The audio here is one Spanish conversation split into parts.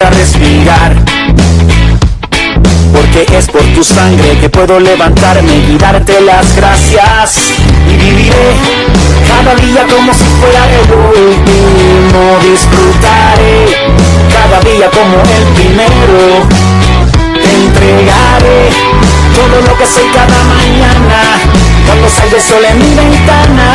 a respirar, porque es por tu sangre que puedo levantarme y darte las gracias. Y viviré cada día como si fuera el último. Disfrutaré cada día como el primero. Te entregaré todo lo que soy cada mañana, cuando salga el sol en mi ventana.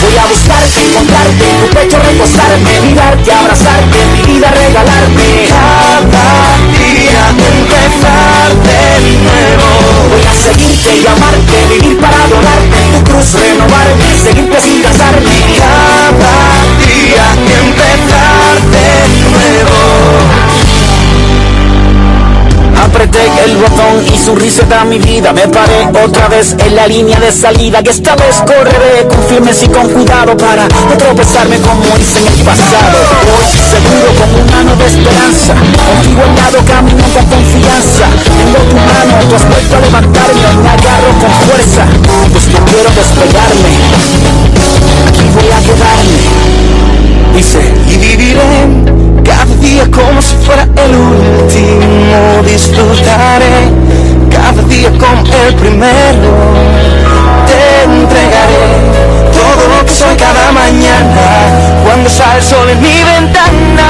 Voy a buscarte, encontrarte, en tu pecho recostarme, mirarte, abrazarte, mi vida regalarte. Cada día empezar de nuevo. Voy a seguirte y amarte, vivir para adorarte, en tu cruz renovarme, seguirte sin cansarme. Cada día empezar de nuevo. Apreté el botón y su risa da mi vida. Me paré otra vez en la línea de salida, que esta vez correré con firmes y con cuidado para no tropezarme como hice en el pasado. Hoy seguro con un mano de esperanza, contigo al lado camino con confianza. Tengo tu mano, tú has vuelto a levantarme, me agarro con fuerza, pues no quiero despegarme, aquí voy a quedarme. Dice, y viviré cada día como si fuera el último. Disfrutaré cada día como el primero. Te entregaré todo lo que soy cada mañana, cuando sale el sol en mi ventana.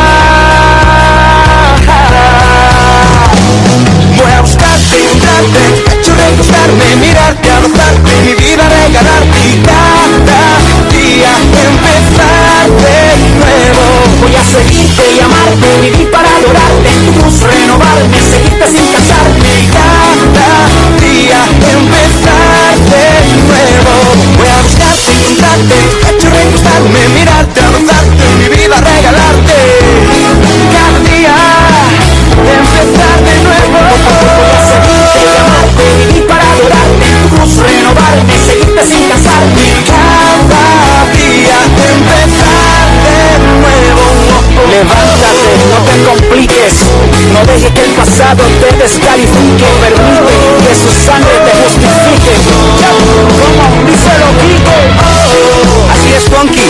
Voy a buscarte, encontrarte, hecho recostarme, mirarte, abrazarte, mi vida regalarte. Y cada día empezar de nuevo. Voy a seguirte y amarte, vivir para adorarte, en tu cruz renovarme, seguirte sin cansarme. Cada día empezar de nuevo. Voy a buscarte, encontrarte, hecho recostarme, mirarte, abrazarte, mi vida regalarte. Cada día empezar de nuevo. Voy a seguirte y amarte, vivir para adorarte, en tu cruz renovarme, seguirte sin cansarme. Cada día empezar de nuevo. Levántate, no te compliques, no dejes que el pasado te descalifique. Permite que su sangre te justifique. Como dice lo Kiko. Así es, Funky.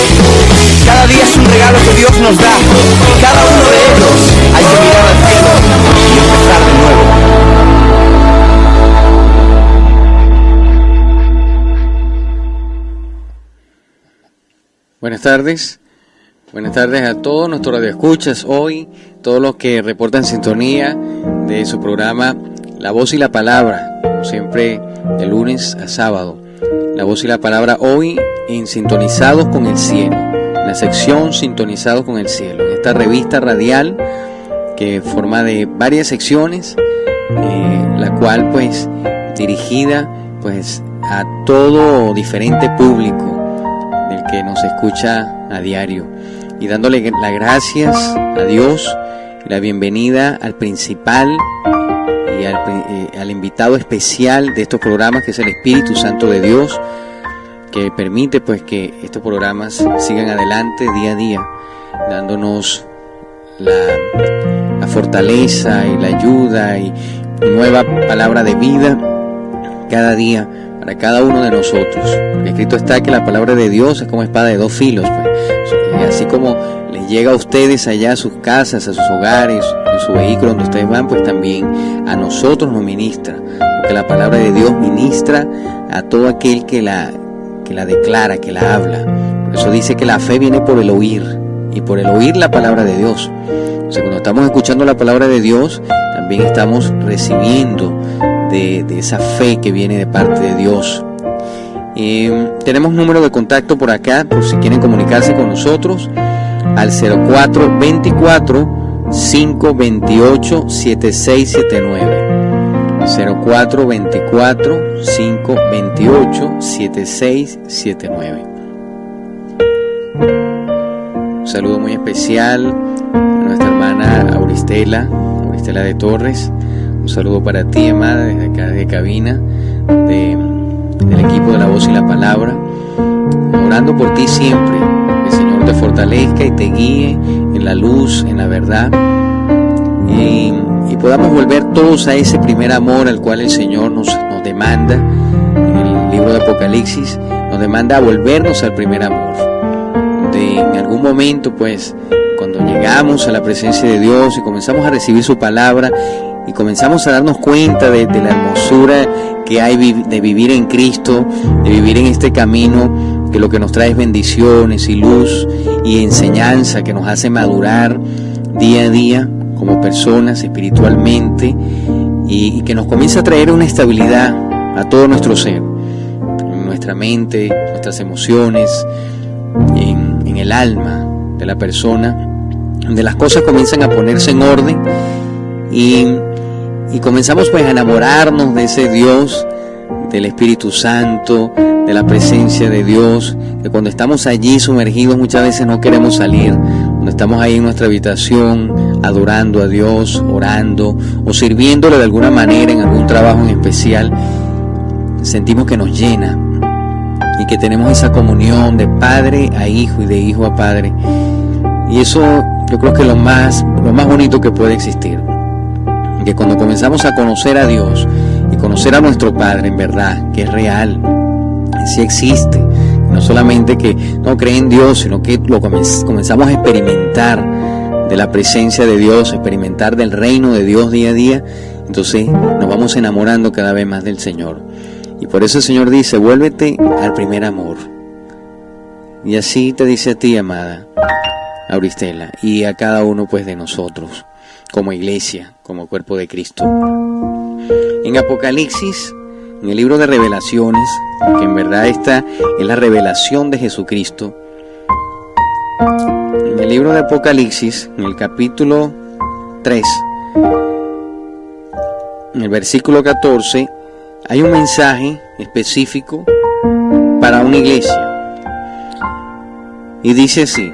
Cada día es un regalo que Dios nos da, y cada uno de ellos hay que mirar al cielo y empezar de nuevo. Buenas tardes. Buenas tardes a todos nuestros radioescuchas. Hoy, todos los que reportan sintonía de su programa La Voz y la Palabra, como siempre, de lunes a sábado. La Voz y la Palabra hoy en Sintonizados con el Cielo, en la sección Sintonizados con el Cielo, en esta revista radial que forma de varias secciones, la cual pues dirigida pues a todo diferente público del que nos escucha a diario, y dándole las gracias a Dios y la bienvenida al principal y al invitado especial de estos programas, que es el Espíritu Santo de Dios, que permite pues que estos programas sigan adelante día a día, dándonos la fortaleza y la ayuda y nueva palabra de vida cada día para cada uno de nosotros. Porque escrito está que la palabra de Dios es como espada de dos filos, pues. Y así como les llega a ustedes allá a sus casas, a sus hogares, en su vehículo donde ustedes van, pues también a nosotros nos ministra, porque la palabra de Dios ministra a todo aquel que la declara, que la habla. Por eso dice que la fe viene por el oír, y por el oír la palabra de Dios. O sea, cuando estamos escuchando la palabra de Dios, también estamos recibiendo de esa fe que viene de parte de Dios. Tenemos número de contacto por acá, por si quieren comunicarse con nosotros, al 0424 528 7679. 0424 528 7679. Un saludo muy especial a nuestra hermana Auristela de Torres. Un saludo para ti, Emma, desde acá de cabina, del equipo de La Voz y la Palabra, orando por ti siempre, que el Señor te fortalezca y te guíe en la luz, en la verdad, y podamos volver todos a ese primer amor al cual el Señor nos demanda. En el libro de Apocalipsis nos demanda a volvernos al primer amor, donde en algún momento, pues, cuando llegamos a la presencia de Dios y comenzamos a recibir su palabra y comenzamos a darnos cuenta de la hermosura que hay de vivir en Cristo, de vivir en este camino, que lo que nos trae es bendiciones y luz y enseñanza que nos hace madurar día a día como personas espiritualmente, y que nos comienza a traer una estabilidad a todo nuestro ser, en nuestra mente, nuestras emociones, en el alma de la persona, donde las cosas comienzan a ponerse en orden y comenzamos pues a enamorarnos de ese Dios, del Espíritu Santo, de la presencia de Dios, que cuando estamos allí sumergidos muchas veces no queremos salir. Cuando estamos ahí en nuestra habitación adorando a Dios, orando o sirviéndole de alguna manera en algún trabajo en especial, sentimos que nos llena y que tenemos esa comunión de padre a hijo y de hijo a padre. Y eso yo creo que es lo más bonito que puede existir, que cuando comenzamos a conocer a Dios y conocer a nuestro Padre en verdad, que es real, sí existe, no solamente que no cree en Dios, sino que lo comenzamos a experimentar de la presencia de Dios, experimentar del reino de Dios día a día, entonces nos vamos enamorando cada vez más del Señor. Y por eso el Señor dice, vuélvete al primer amor. Y así te dice a ti, amada Auristela, y a cada uno pues de nosotros, como iglesia, como cuerpo de Cristo. En Apocalipsis, en el libro de Revelaciones, que en verdad esta es la revelación de Jesucristo, en el libro de Apocalipsis, en el capítulo 3, en el versículo 14, hay un mensaje específico para una iglesia. Y dice así,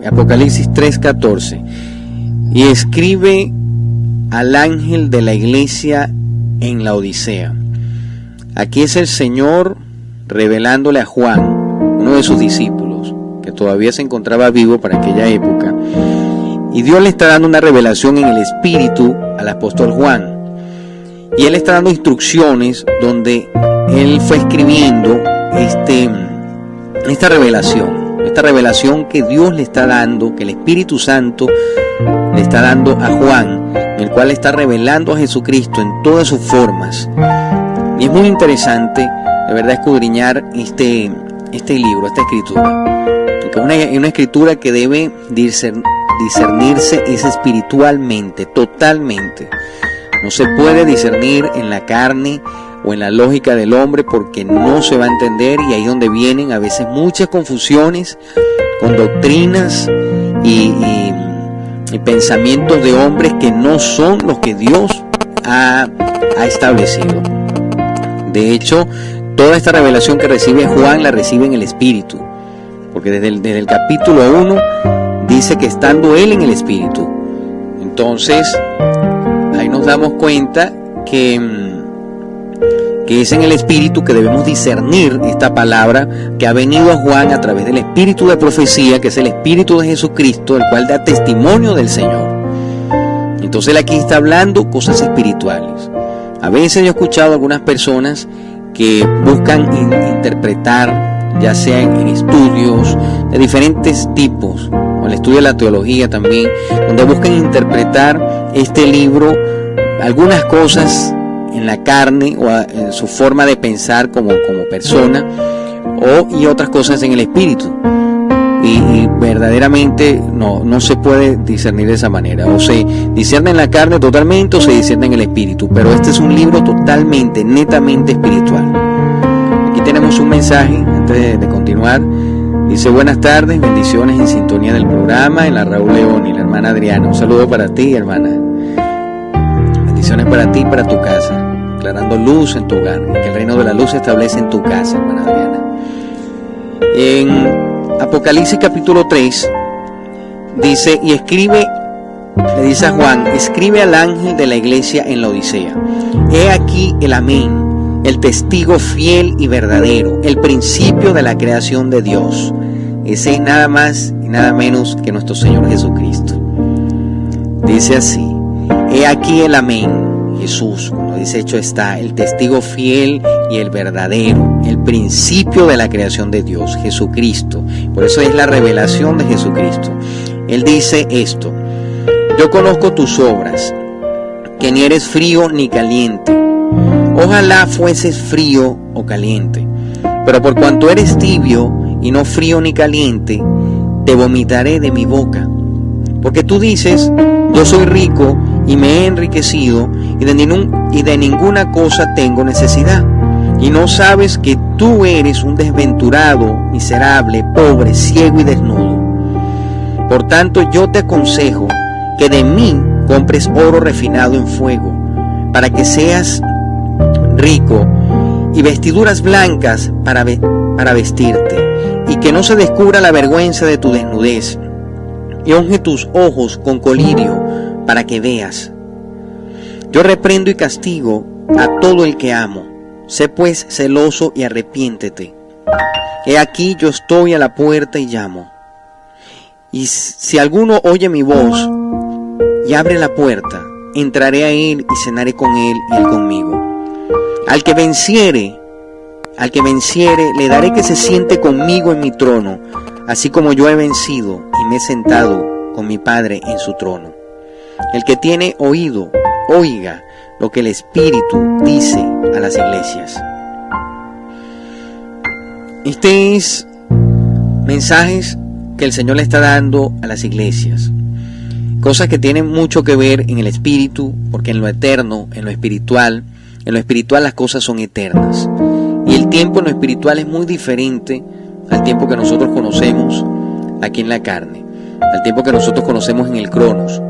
Apocalipsis 3:14, y escribe al ángel de la iglesia en la Odisea. Aquí es el Señor revelándole a Juan, uno de sus discípulos, que todavía se encontraba vivo para aquella época, y Dios le está dando una revelación en el Espíritu al apóstol Juan, y él está dando instrucciones donde él fue escribiendo esta revelación que Dios le está dando, que el Espíritu Santo le está dando a Juan, en el cual le está revelando a Jesucristo en todas sus formas. Y es muy interesante, de verdad, escudriñar este libro, esta escritura, porque es una escritura que debe discernirse es espiritualmente, totalmente. No se puede discernir en la carne o en la lógica del hombre, porque no se va a entender, y ahí es donde vienen a veces muchas confusiones con doctrinas y pensamientos de hombres que no son los que Dios ha establecido. De hecho, toda esta revelación que recibe Juan la recibe en el Espíritu, porque desde el capítulo 1 dice que estando él en el Espíritu. Entonces ahí nos damos cuenta que es en el Espíritu que debemos discernir esta palabra que ha venido a Juan a través del Espíritu de profecía, que es el Espíritu de Jesucristo, el cual da testimonio del Señor. Entonces él aquí está hablando cosas espirituales. A veces yo he escuchado a algunas personas que buscan interpretar, ya sea en estudios de diferentes tipos, o el estudio de la teología también, donde buscan interpretar este libro, algunas cosas en la carne o en su forma de pensar como persona, y otras cosas en el Espíritu. Y verdaderamente no se puede discernir de esa manera. O se discierne en la carne totalmente, o se discierne en el Espíritu. Pero este es un libro totalmente, netamente espiritual. Aquí tenemos un mensaje antes de continuar. Dice: buenas tardes, bendiciones en sintonía del programa, en la Raúl León y la hermana Adriana. Un saludo para ti, hermana. Bendiciones para ti y para tu casa, aclarando luz en tu hogar, que el reino de la luz se establece en tu casa, hermana Adriana. En Apocalipsis capítulo 3 dice: y escribe, le dice a Juan, escribe al ángel de la iglesia en la Odisea. He aquí el amén, el testigo fiel y verdadero, el principio de la creación de Dios. Ese es nada más y nada menos que nuestro Señor Jesucristo. Dice así: he aquí el amén, Jesús, como dice, hecho está, el testigo fiel y el verdadero, el principio de la creación de Dios, Jesucristo. Por eso es la revelación de Jesucristo. Él dice esto: yo conozco tus obras, que ni eres frío ni caliente. Ojalá fueses frío o caliente, pero por cuanto eres tibio y no frío ni caliente, te vomitaré de mi boca. Porque tú dices: yo soy rico y me he enriquecido y de ninguna cosa tengo necesidad. Y no sabes que tú eres un desventurado, miserable, pobre, ciego y desnudo. Por tanto, yo te aconsejo que de mí compres oro refinado en fuego, para que seas rico, y vestiduras blancas para vestirte, y que no se descubra la vergüenza de tu desnudez, y unge tus ojos con colirio para que veas. Yo reprendo y castigo a todo el que amo. Sé pues celoso y arrepiéntete. He aquí yo estoy a la puerta y llamo. Y si alguno oye mi voz y abre la puerta, entraré a él y cenaré con él y él conmigo. Al que venciere, le daré que se siente conmigo en mi trono, así como yo he vencido y me he sentado con mi Padre en su trono. El que tiene oído, oiga lo que el Espíritu dice a las iglesias. Este es mensajes que el Señor le está dando a las iglesias. Cosas que tienen mucho que ver en el Espíritu, porque en lo eterno, en lo espiritual las cosas son eternas. Y el tiempo en lo espiritual es muy diferente al tiempo que nosotros conocemos aquí en la carne, al tiempo que nosotros conocemos en el Cronos.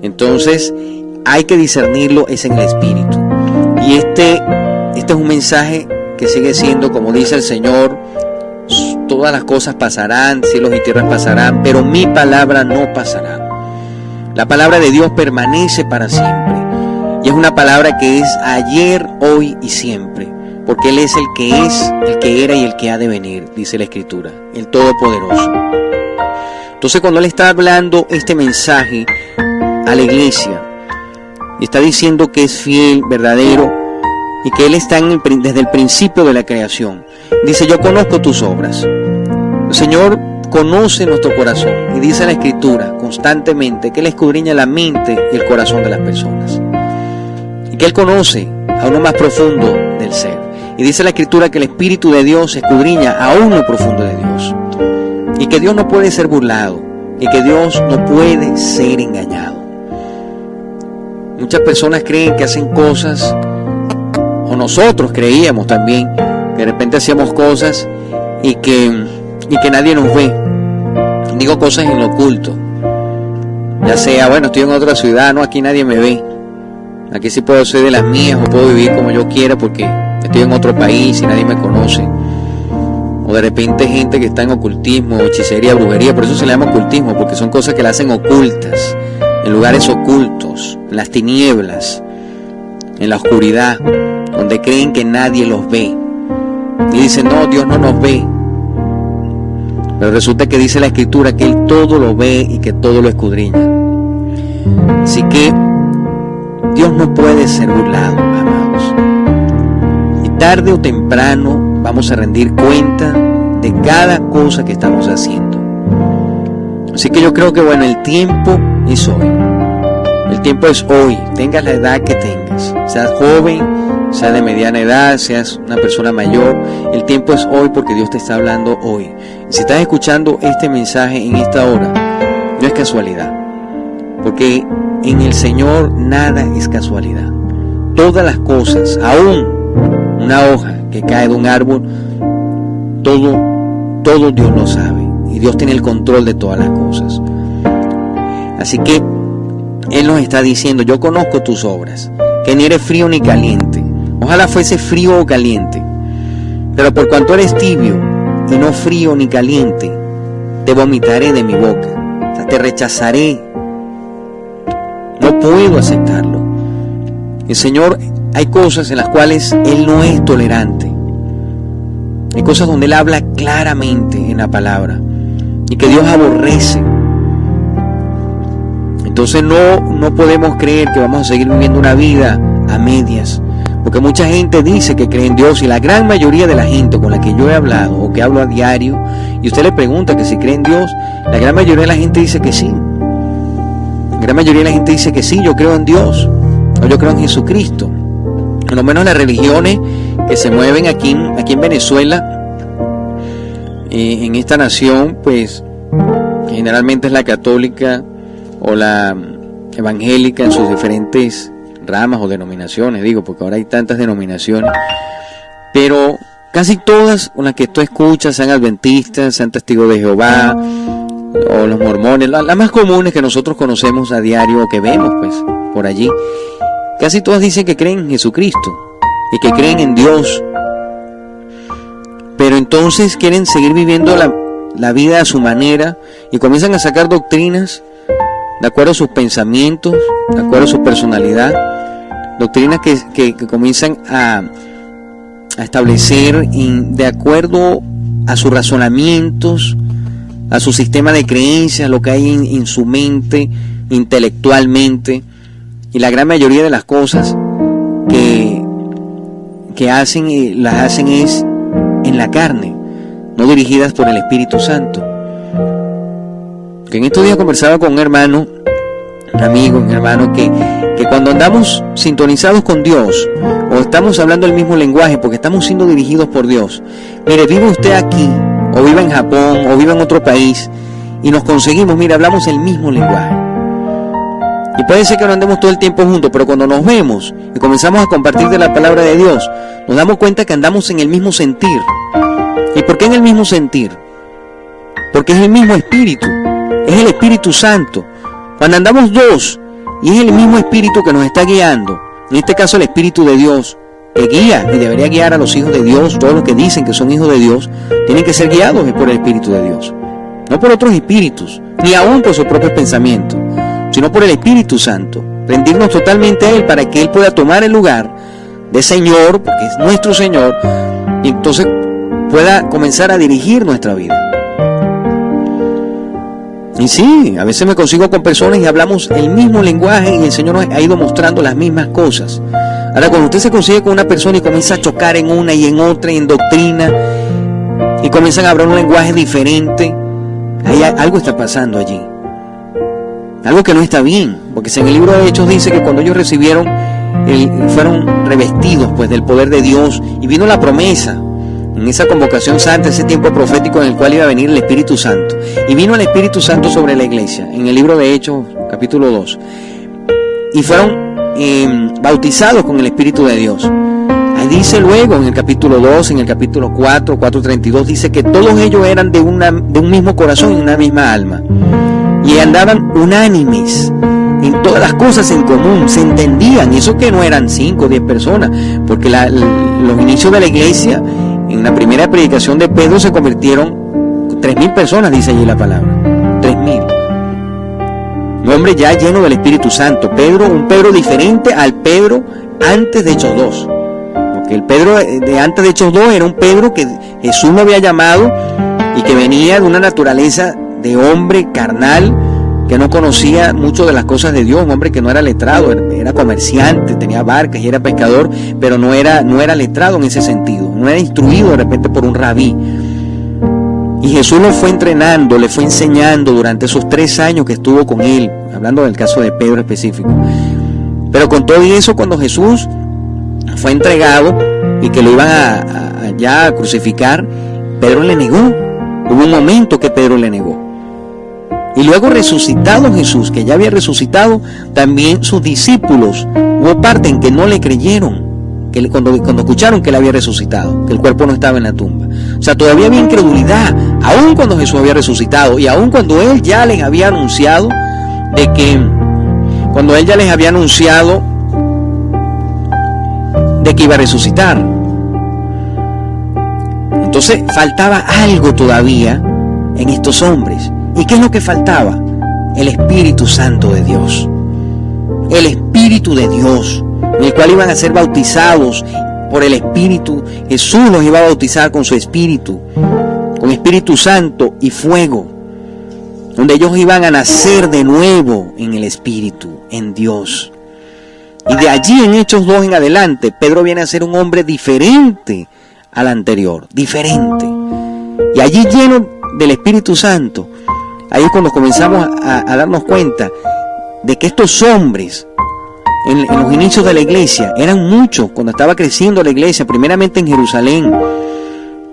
Entonces hay que discernirlo, es en el Espíritu. Y este es un mensaje que sigue siendo, como dice el Señor: todas las cosas pasarán, cielos y tierras pasarán, pero mi palabra no pasará. La palabra de Dios permanece para siempre. Y es una palabra que es ayer, hoy y siempre. Porque Él es el que era y el que ha de venir, dice la Escritura, el Todopoderoso. Entonces, cuando Él está hablando este mensaje a la iglesia, y está diciendo que es fiel, verdadero, y que Él está desde el principio de la creación, dice: yo conozco tus obras. El Señor conoce nuestro corazón, y dice la Escritura constantemente que Él escudriña la mente y el corazón de las personas, y que Él conoce a uno más profundo del ser. Y dice la Escritura que el Espíritu de Dios escudriña aún lo profundo de Dios, y que Dios no puede ser burlado, y que Dios no puede ser engañado. Muchas personas creen que hacen cosas, o nosotros creíamos también, que de repente hacíamos cosas y que nadie nos ve. Digo, cosas en lo oculto, ya sea, bueno, estoy en otra ciudad, no, aquí nadie me ve, aquí sí puedo ser de las mías, o puedo vivir como yo quiera porque estoy en otro país y nadie me conoce. O de repente gente que está en ocultismo, hechicería, brujería. Por eso se le llama ocultismo, porque son cosas que la hacen ocultas, en lugares ocultos, en las tinieblas, en la oscuridad, donde creen que nadie los ve. Y dicen: no, Dios no nos ve. Pero resulta que dice la Escritura que Él todo lo ve y que todo lo escudriña. Así que Dios no puede ser burlado, amados. Y tarde o temprano vamos a rendir cuenta de cada cosa que estamos haciendo. Así que yo creo que, bueno, el tiempo es hoy. El tiempo es hoy, tengas la edad que tengas, seas joven, seas de mediana edad, seas una persona mayor. El tiempo es hoy, porque Dios te está hablando hoy. Y si estás escuchando este mensaje en esta hora, no es casualidad, porque en el Señor nada es casualidad. Todas las cosas, aún una hoja que cae de un árbol, todo Dios lo sabe, y Dios tiene el control de todas las cosas. Así que Él nos está diciendo: yo conozco tus obras, que ni eres frío ni caliente. Ojalá fuese frío o caliente, pero por cuanto eres tibio y no frío ni caliente, te vomitaré de mi boca. O sea, te rechazaré. No puedo aceptarlo. El Señor, hay cosas en las cuales Él no es tolerante. Hay cosas donde Él habla claramente en la palabra y que Dios aborrece. Entonces no podemos creer que vamos a seguir viviendo una vida a medias, Porque mucha gente dice que cree en Dios, y la gran mayoría de la gente con la que yo he hablado o que hablo a diario, y usted le pregunta que si cree en Dios, la gran mayoría de la gente dice que sí. La gran mayoría de la gente dice que sí, yo creo en Dios, o yo creo en Jesucristo. Por lo menos las religiones que se mueven aquí en Venezuela, en esta nación, pues generalmente es la católica o la evangélica en sus diferentes ramas o denominaciones, digo, porque ahora hay tantas denominaciones, pero casi todas con las que tú escuchas, sean adventistas, sean testigos de Jehová o los mormones, las más comunes que nosotros conocemos a diario o que vemos pues por allí, casi todas dicen que creen en Jesucristo y que creen en Dios, pero entonces quieren seguir viviendo la vida a su manera y comienzan a sacar doctrinas de acuerdo a sus pensamientos, de acuerdo a su personalidad, doctrinas que comienzan a establecer de acuerdo a sus razonamientos, a su sistema de creencias, lo que hay en su mente, intelectualmente, y la gran mayoría de las cosas que hacen, las hacen es en la carne, no dirigidas por el Espíritu Santo. Que en estos días conversaba con un hermano, un amigo, un hermano, que cuando andamos sintonizados con Dios, o estamos hablando el mismo lenguaje, porque estamos siendo dirigidos por Dios. Mire, vive usted aquí, o vive en Japón, o vive en otro país, y nos conseguimos, mire, hablamos el mismo lenguaje. Y puede ser que no andemos todo el tiempo juntos, pero cuando nos vemos y comenzamos a compartir de la palabra de Dios, nos damos cuenta que andamos en el mismo sentir. ¿Y por qué en el mismo sentir? Porque es el mismo Espíritu, es el Espíritu Santo. Cuando andamos dos, y es el mismo Espíritu que nos está guiando, en este caso el Espíritu de Dios, que guía y debería guiar a los hijos de Dios, todos los que dicen que son hijos de Dios, tienen que ser guiados por el Espíritu de Dios, no por otros espíritus, ni aún por sus propios pensamientos, sino por el Espíritu Santo, rendirnos totalmente a Él para que Él pueda tomar el lugar de Señor, porque es nuestro Señor, y entonces pueda comenzar a dirigir nuestra vida. Y sí, a veces me consigo con personas y hablamos el mismo lenguaje y el Señor nos ha ido mostrando las mismas cosas. Ahora, cuando usted se consigue con una persona y comienza a chocar en una y en otra, y en doctrina, y comienzan a hablar un lenguaje diferente, algo está pasando allí. Algo que no está bien, porque en el libro de Hechos dice que cuando ellos recibieron, fueron revestidos pues del poder de Dios, y vino la promesa en esa convocación santa, ese tiempo profético en el cual iba a venir el Espíritu Santo, y vino el Espíritu Santo sobre la iglesia, en el libro de Hechos capítulo 2, y fueron bautizados con el Espíritu de Dios. Ahí dice luego en el capítulo 2, en el capítulo 4:32, dice que todos ellos eran de un mismo corazón y una misma alma, y andaban unánimes en todas las cosas en común, se entendían, y eso que no eran 5 o 10 personas, porque los inicios de la iglesia, en la primera predicación de Pedro, se convirtieron 3.000 personas, dice allí la palabra, 3.000. Un hombre ya lleno del Espíritu Santo, un Pedro diferente al Pedro antes de Hechos 2, porque el Pedro de antes de Hechos 2 era un Pedro que Jesús lo había llamado y que venía de una naturaleza de hombre carnal, que no conocía mucho de las cosas de Dios, un hombre que no era letrado, era comerciante, tenía barcas y era pescador, pero no era letrado en ese sentido, no era instruido de repente por un rabí. Y Jesús lo fue entrenando, le fue enseñando durante esos 3 años que estuvo con él, hablando del caso de Pedro específico. Pero con todo eso, cuando Jesús fue entregado y que lo iban a crucificar, Pedro le negó. Hubo un momento que Pedro le negó. Y luego, resucitado Jesús, que ya había resucitado, también sus discípulos, hubo parte en que no le creyeron, que cuando escucharon que él había resucitado, que el cuerpo no estaba en la tumba. O sea, todavía había incredulidad, aun cuando Jesús había resucitado, y aun cuando él ya les había anunciado de que iba a resucitar. Entonces faltaba algo todavía en estos hombres. ¿Y qué es lo que faltaba? El Espíritu Santo de Dios. El Espíritu de Dios, en el cual iban a ser bautizados por el Espíritu. Jesús los iba a bautizar con su Espíritu, con Espíritu Santo y fuego, donde ellos iban a nacer de nuevo en el Espíritu, en Dios. Y de allí en Hechos 2 en adelante, Pedro viene a ser un hombre diferente al anterior, diferente. Y allí lleno del Espíritu Santo, ahí es cuando comenzamos a darnos cuenta de que estos hombres, en los inicios de la iglesia, eran muchos cuando estaba creciendo la iglesia, primeramente en Jerusalén,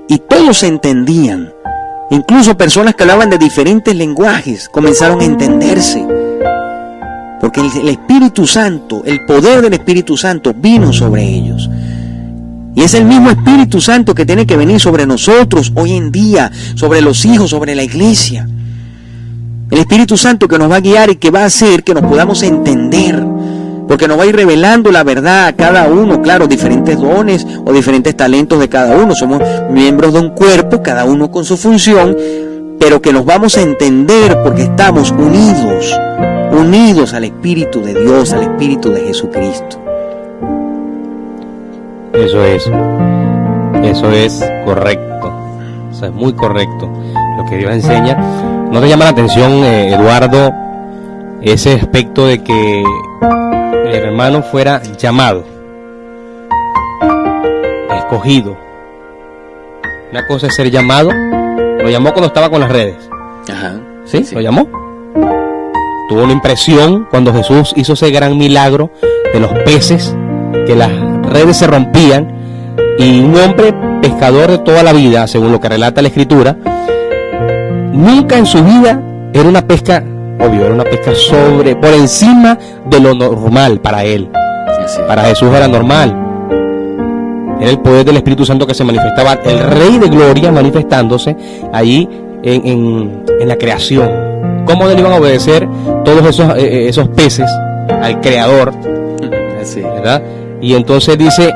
y todos se entendían. Incluso personas que hablaban de diferentes lenguajes comenzaron a entenderse, porque el Espíritu Santo, el poder del Espíritu Santo vino sobre ellos. Y es el mismo Espíritu Santo que tiene que venir sobre nosotros hoy en día, sobre los hijos, sobre la iglesia. El Espíritu Santo que nos va a guiar y que va a hacer que nos podamos entender, porque nos va a ir revelando la verdad a cada uno, claro, diferentes dones o diferentes talentos de cada uno. Somos miembros de un cuerpo, cada uno con su función, pero que nos vamos a entender porque estamos unidos al Espíritu de Dios, al Espíritu de Jesucristo. Eso es correcto, eso es muy correcto lo que Dios enseña. ¿No te llama la atención, Eduardo, ese aspecto de que el hermano fuera llamado, escogido? Una cosa es ser llamado. Lo llamó cuando estaba con las redes. Ajá. ¿Sí? ¿Lo llamó? Tuvo una impresión cuando Jesús hizo ese gran milagro de los peces, que las redes se rompían, y un hombre pescador de toda la vida, según lo que relata la Escritura, nunca en su vida era una pesca, obvio, era una pesca por encima de lo normal para él. Para Jesús era normal. Era el poder del Espíritu Santo que se manifestaba, el Rey de Gloria manifestándose allí en la creación. ¿Cómo le iban a obedecer todos esos peces al Creador? ¿Verdad? Y entonces dice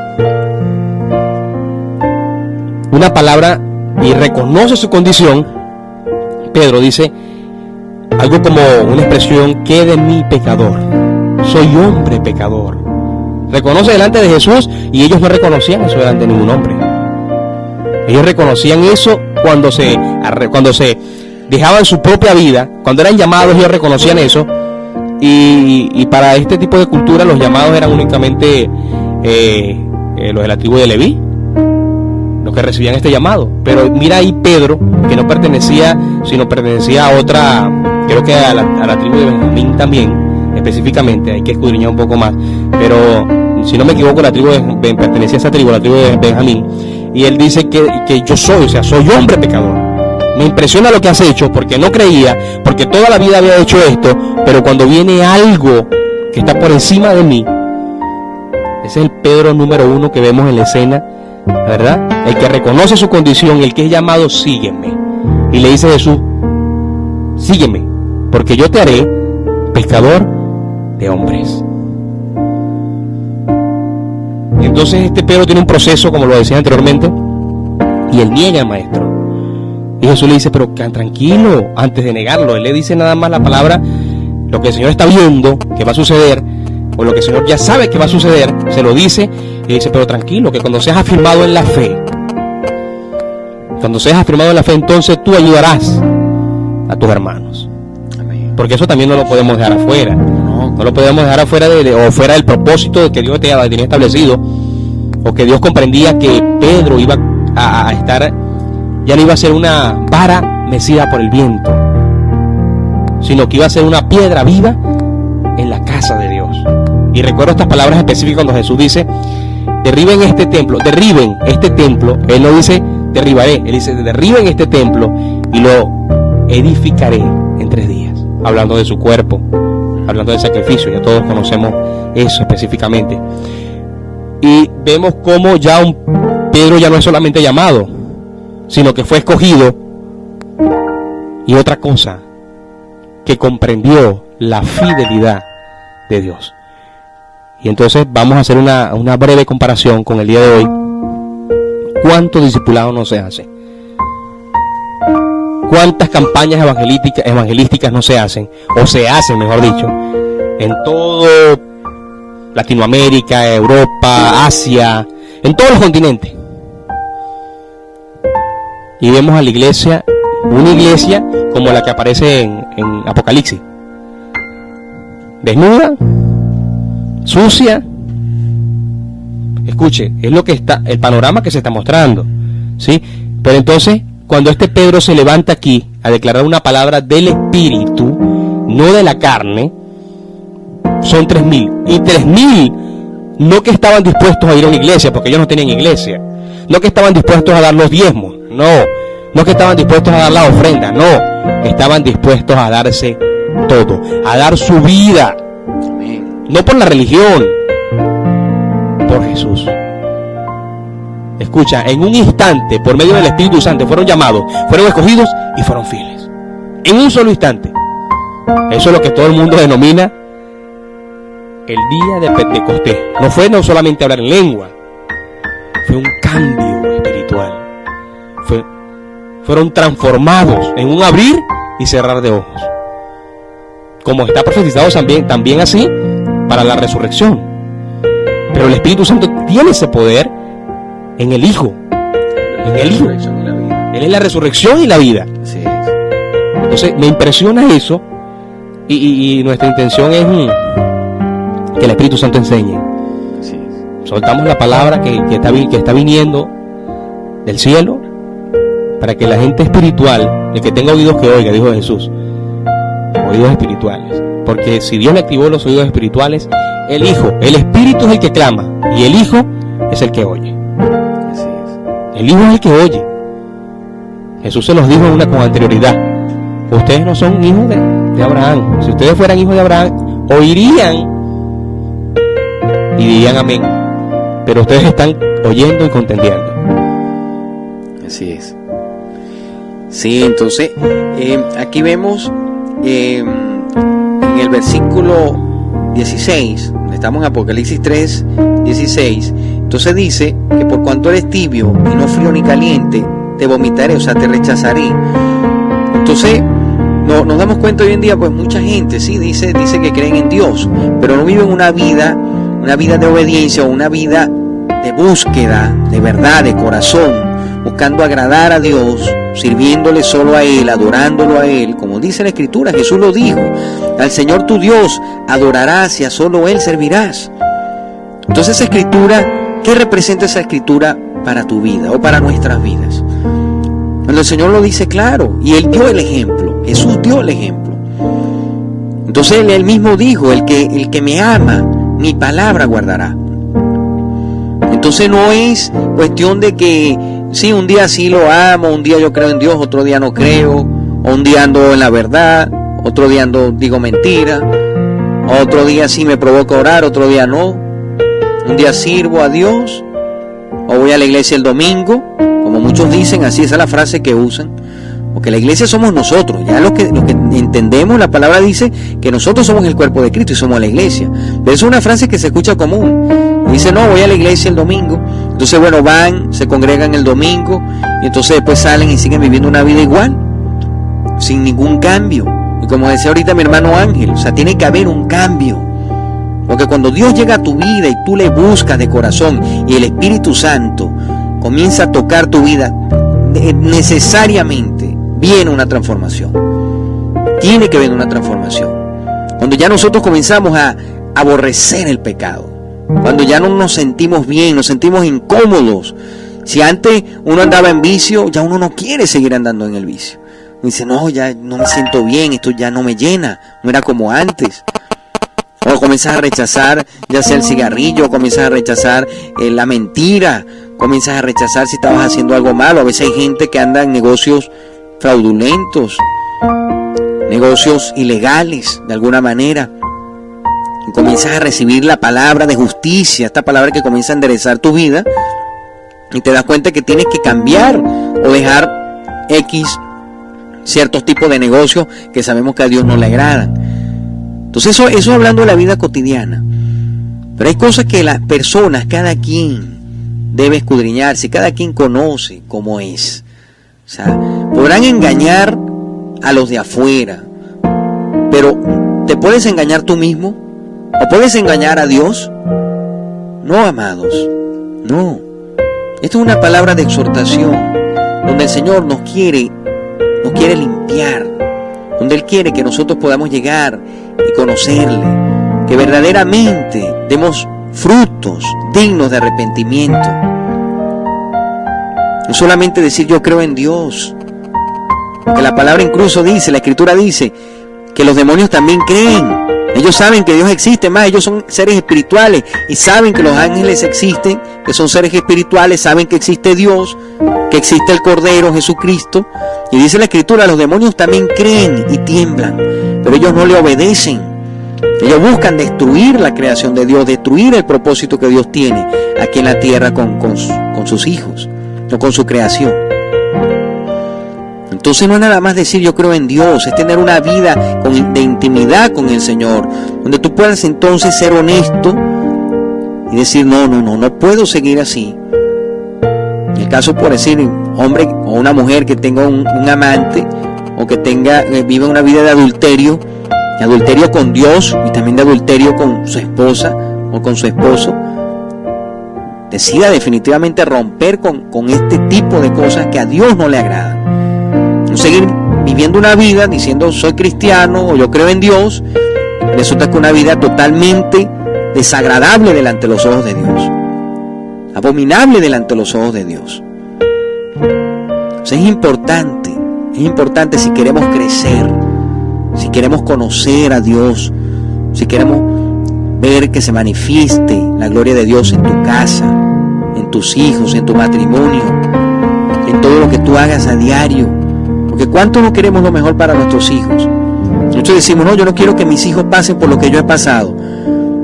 una palabra y reconoce su condición. Pedro dice algo como una expresión: ¿qué de mí, pecador? Soy hombre pecador. Reconoce delante de Jesús, y ellos no reconocían eso delante de ningún hombre. Ellos reconocían eso cuando se dejaban su propia vida, cuando eran llamados. Ellos reconocían eso, y para este tipo de cultura los llamados eran únicamente los de la tribu de Leví, los que recibían este llamado. Pero mira ahí Pedro, que no pertenecía, sino pertenecía a otra, creo que a la tribu de Benjamín también, específicamente, hay que escudriñar un poco más, pero si no me equivoco, la tribu pertenecía a esa tribu, la tribu de Benjamín, y él dice que yo soy hombre pecador. Me impresiona lo que has hecho, porque no creía, porque toda la vida había hecho esto, pero cuando viene algo que está por encima de mí, ese es el Pedro número 1 que vemos en la escena, ¿verdad? El que reconoce su condición, el que es llamado: sígueme. Y le dice Jesús: sígueme, porque yo te haré pescador de hombres. Y entonces este Pedro tiene un proceso, como lo decía anteriormente, y él niega al maestro. Y Jesús le dice: pero tranquilo, antes de negarlo. Él le dice nada más la palabra, lo que el Señor está viendo que va a suceder, o lo que el Señor ya sabe que va a suceder, se lo dice, y dice: pero tranquilo, que cuando seas afirmado en la fe, entonces tú ayudarás a tus hermanos. Porque eso también no lo podemos dejar afuera. No lo podemos dejar afuera o fuera del propósito que Dios tenía establecido, o que Dios comprendía que Pedro iba a estar, ya no iba a ser una vara mecida por el viento, sino que iba a ser una piedra viva en la casa de Dios. Y recuerdo estas palabras específicas cuando Jesús dice: derriben este templo. Él no dice derribaré, él dice: derriben este templo y lo edificaré en 3 días. Hablando de su cuerpo, hablando del sacrificio. Ya todos conocemos eso específicamente. Y vemos cómo ya Pedro ya no es solamente llamado, sino que fue escogido. Y otra cosa, que comprendió la fidelidad de Dios. Y entonces vamos a hacer una breve comparación con el día de hoy. ¿Cuántos discipulados no se hacen? ¿Cuántas campañas evangelísticas no se hacen? O se hacen, mejor dicho, en todo Latinoamérica, Europa, Asia, en todos los continentes. Y vemos a la iglesia, una iglesia como la que aparece en Apocalipsis. Desnuda, sucia. Escuche, es lo que está, el panorama que se está mostrando, ¿sí? Pero entonces, cuando este Pedro se levanta aquí a declarar una palabra del Espíritu, no de la carne, son 3,000. Y 3,000 no que estaban dispuestos a ir a una iglesia, porque ellos no tenían iglesia. No que estaban dispuestos a dar los diezmos, no que estaban dispuestos a dar la ofrenda, no. Estaban dispuestos a darse todo, a dar su vida. No por la religión, por Jesús. Escucha, en un instante, por medio del Espíritu Santo, fueron llamados, fueron escogidos y fueron fieles. En un solo instante. Eso es lo que todo el mundo denomina el día de Pentecostés. No fue no solamente hablar en lengua, fue un cambio espiritual. Fueron transformados en un abrir y cerrar de ojos. Como está profetizado también así para la resurrección. Pero el Espíritu Santo tiene ese poder en el Hijo. En el Hijo. Él es la resurrección y la vida. Sí. Entonces me impresiona eso y nuestra intención es que el Espíritu Santo enseñe. Sí. Soltamos la palabra que está viniendo del cielo para que la gente espiritual, el que tenga oídos que oiga, dijo Jesús. Oídos espirituales. Porque si Dios le activó los oídos espirituales, el Hijo, el Espíritu es el que clama y el Hijo es el que oye. Así es. El Hijo es el que oye. Jesús se los dijo con anterioridad. Ustedes no son hijos de Abraham. Si ustedes fueran hijos de Abraham, oirían y dirían amén. Pero ustedes están oyendo y contendiendo. Así es. Sí, entonces aquí vemos en el versículo 16, estamos en Apocalipsis 3, 16, entonces dice que por cuanto eres tibio y no frío ni caliente, te vomitaré, o sea, te rechazaré. Entonces nos damos cuenta hoy en día, pues mucha gente sí dice que creen en Dios, pero no viven una vida de obediencia o una vida de búsqueda de verdad, de corazón, buscando agradar a Dios, sirviéndole solo a Él, adorándolo a Él, como dice la Escritura. Jesús lo dijo: al Señor tu Dios adorarás y a solo Él servirás. Entonces esa Escritura, ¿qué representa esa Escritura para tu vida o para nuestras vidas? Cuando el Señor lo dice claro, y Él dio el ejemplo, Jesús dio el ejemplo. Entonces Él mismo dijo: el que me ama, mi palabra guardará. Entonces no es cuestión de que sí, un día sí lo amo, un día yo creo en Dios, otro día no creo, o un día ando en la verdad, otro día digo mentira, otro día sí me provoca orar, otro día no. Un día sirvo a Dios, o voy a la iglesia el domingo, como muchos dicen, así esa es la frase que usan, porque la iglesia somos nosotros. Ya los que entendemos, la palabra dice que nosotros somos el cuerpo de Cristo y somos la iglesia. Pero es una frase que se escucha común. Dice: no, voy a la iglesia el domingo. Entonces, bueno, van, se congregan el domingo y entonces después salen y siguen viviendo una vida igual, sin ningún cambio. Y como decía ahorita mi hermano Ángel, o sea, tiene que haber un cambio. Porque cuando Dios llega a tu vida y tú le buscas de corazón y el Espíritu Santo comienza a tocar tu vida, necesariamente viene una transformación. Tiene que venir una transformación. Cuando ya nosotros comenzamos a aborrecer el pecado, cuando ya no nos sentimos bien, nos sentimos incómodos. Si antes uno andaba en vicio, ya uno no quiere seguir andando en el vicio. Dice: no, ya no me siento bien, esto ya no me llena, no era como antes. O comienzas a rechazar ya sea el cigarrillo, comienzas a rechazar la mentira, comienzas a rechazar si estabas haciendo algo malo. A veces hay gente que anda en negocios fraudulentos, negocios ilegales de alguna manera, y comienzas a recibir la palabra de justicia, esta palabra que comienza a enderezar tu vida, y te das cuenta que tienes que cambiar o dejar ciertos tipos de negocios que sabemos que a Dios no le agradan. Entonces eso hablando de la vida cotidiana. Pero hay cosas que las personas, cada quien debe escudriñarse, cada quien conoce cómo es. O sea, podrán engañar a los de afuera, pero ¿te puedes engañar tú mismo? ¿O puedes engañar a Dios? No, amados, no. Esto es una palabra de exhortación, donde el Señor nos quiere limpiar, donde Él quiere que nosotros podamos llegar y conocerle, que verdaderamente demos frutos dignos de arrepentimiento. No solamente decir yo creo en Dios, que la palabra incluso dice, la Escritura dice, que los demonios también creen. Ellos saben que Dios existe, más ellos son seres espirituales y saben que los ángeles existen, que son seres espirituales, saben que existe Dios, que existe el Cordero Jesucristo. Y dice la Escritura, los demonios también creen y tiemblan, pero ellos no le obedecen. Ellos buscan destruir la creación de Dios, destruir el propósito que Dios tiene aquí en la tierra con sus hijos, o con su creación. Entonces no es nada más decir yo creo en Dios, es tener una vida de intimidad con el Señor, donde tú puedas entonces ser honesto y decir no puedo seguir así. En el caso, por decir, hombre o una mujer que tenga un amante o que viva una vida de adulterio con Dios y también de adulterio con su esposa o con su esposo, decida definitivamente romper con este tipo de cosas que a Dios no le agradan. No seguir viviendo una vida diciendo soy cristiano o yo creo en Dios, resulta que una vida totalmente desagradable delante de los ojos de Dios, abominable delante de los ojos de Dios. Entonces es importante si queremos crecer, si queremos conocer a Dios, si queremos ver que se manifieste la gloria de Dios en tu casa, en tus hijos, en tu matrimonio, en todo lo que tú hagas a diario. Porque ¿cuánto no queremos lo mejor para nuestros hijos? Muchos decimos, no, yo no quiero que mis hijos pasen por lo que yo he pasado.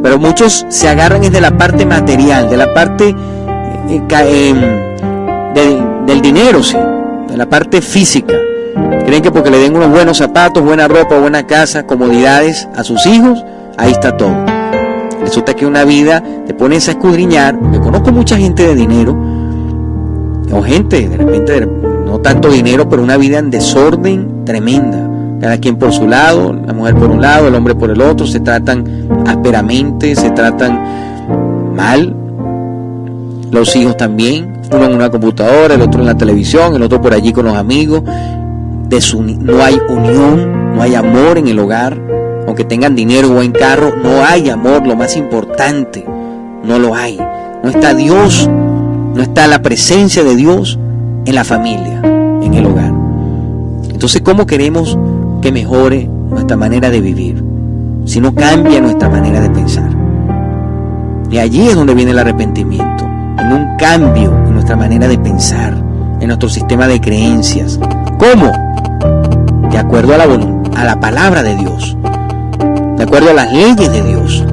Pero muchos se agarran es de la parte material, de la parte del dinero, sí, de la parte física. Creen que porque le den unos buenos zapatos, buena ropa, buena casa, comodidades a sus hijos, ahí está todo. Resulta que una vida te pones a escudriñar. Me conozco mucha gente de dinero, o gente de repente no tanto dinero, pero una vida en desorden tremenda. Cada quien por su lado, la mujer por un lado, el hombre por el otro, se tratan ásperamente, se tratan mal. Los hijos también, uno en una computadora, el otro en la televisión, el otro por allí con los amigos. No hay unión, no hay amor en el hogar. Aunque tengan dinero o buen carro, no hay amor, lo más importante, no lo hay. No está Dios, no está la presencia de Dios en la familia, en el hogar. Entonces, ¿cómo queremos que mejore nuestra manera de vivir si no cambia nuestra manera de pensar? Y allí es donde viene el arrepentimiento, en un cambio en nuestra manera de pensar, en nuestro sistema de creencias. ¿Cómo? De acuerdo a la palabra de Dios, de acuerdo a las leyes de Dios,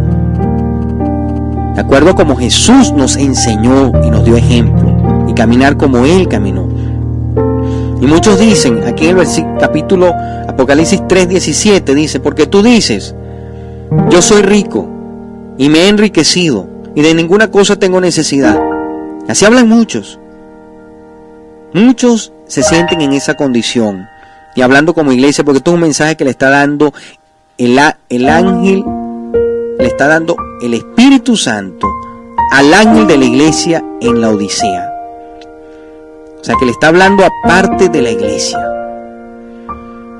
de acuerdo a como Jesús nos enseñó y nos dio ejemplo, y caminar como Él caminó. Y muchos dicen, aquí en el capítulo Apocalipsis 3:17 dice, porque tú dices, yo soy rico y me he enriquecido y de ninguna cosa tengo necesidad. Así hablan muchos. Muchos se sienten en esa condición y hablando como iglesia, porque esto es un mensaje que le está dando el ángel, le está dando el Espíritu Santo al ángel de la iglesia en la Odisea. O sea que le está hablando aparte de la iglesia.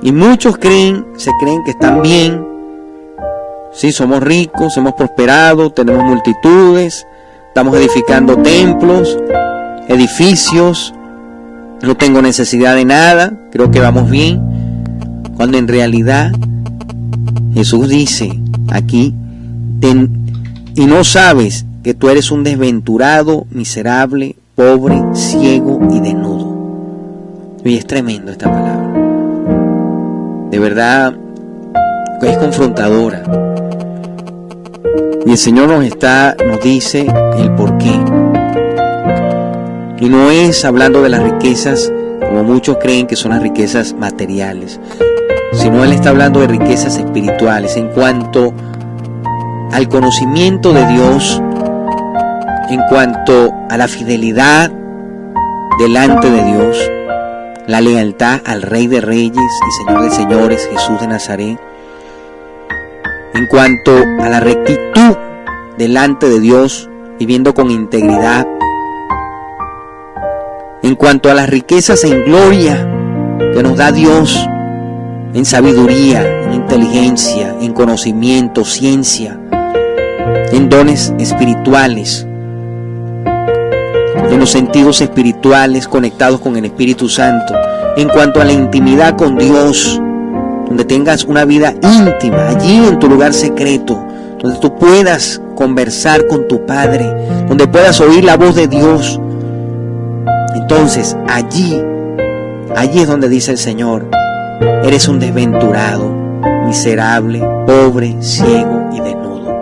Y muchos se creen que están bien. Sí, somos ricos, hemos prosperado, tenemos multitudes, estamos edificando templos, edificios, no tengo necesidad de nada, creo que vamos bien. Cuando en realidad Jesús dice aquí, y no sabes que tú eres un desventurado, miserable, pobre, ciego y desnudo. Y es tremendo esta palabra. De verdad es confrontadora. Y el Señor nos dice el por qué. Y no es hablando de las riquezas como muchos creen que son las riquezas materiales, sino Él está hablando de riquezas espirituales en cuanto al conocimiento de Dios, en cuanto a la fidelidad delante de Dios, la lealtad al Rey de Reyes y Señor de Señores, Jesús de Nazaret, en cuanto a la rectitud delante de Dios, viviendo con integridad, en cuanto a las riquezas en gloria que nos da Dios, en sabiduría, en inteligencia, en conocimiento, ciencia, en dones espirituales, en los sentidos espirituales conectados con el Espíritu Santo, en cuanto a la intimidad con Dios, donde tengas una vida íntima, allí en tu lugar secreto, donde tú puedas conversar con tu Padre, donde puedas oír la voz de Dios. Entonces allí es donde dice el Señor: eres un desventurado, miserable, pobre, ciego y desnudo.